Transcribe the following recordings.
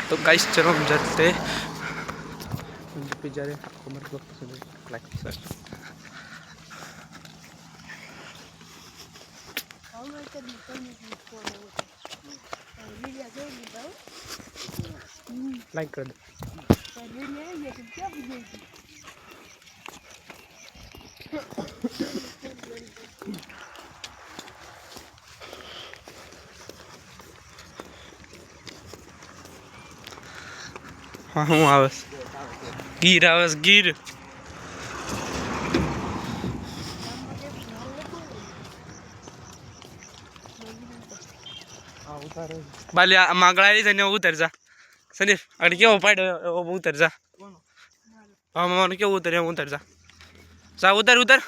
तो गाइस चलो हम जाते जा रहे लाइक सर लाइक कर दो हाँ हूँ आवस गिर बाली मागळाली जाने उतर जा संदीप अरे क्यों पाइड उतर जा हाँ मामा क्यों उतर जा उतर उतर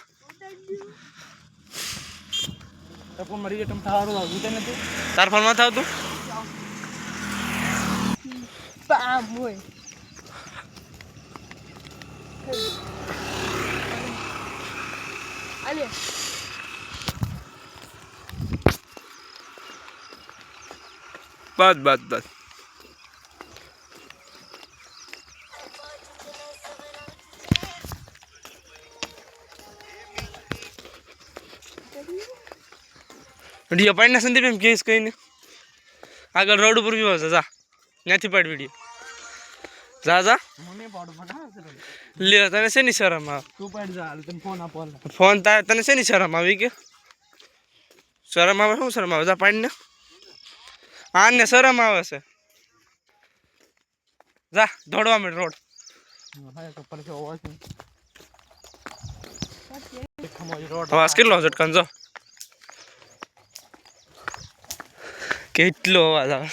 फोन मरी तुम थारो उतर न तू तार फोन में था तू Bam, boy. Allez. बस वीडियो पढ़ना संदीप एम केस कहीं नहीं आगे रोड पर भी हो जा नहीं पढ़ वीडियो जा जा ले तने से नहीं शर्म आ तू पढ़ जा तुम फोन आप फोन तने से नहीं शर्म आवी के शर्म आवे શું શરમ આવે જા પાડીને આને શરમ આવે છે જા દોડવા માંડ રોડ હા તો પર કે અવાજ નહીં ખમોજ રોડ અવાજ કેટલો ઝટકાન જો કેટલો અવાજ આવે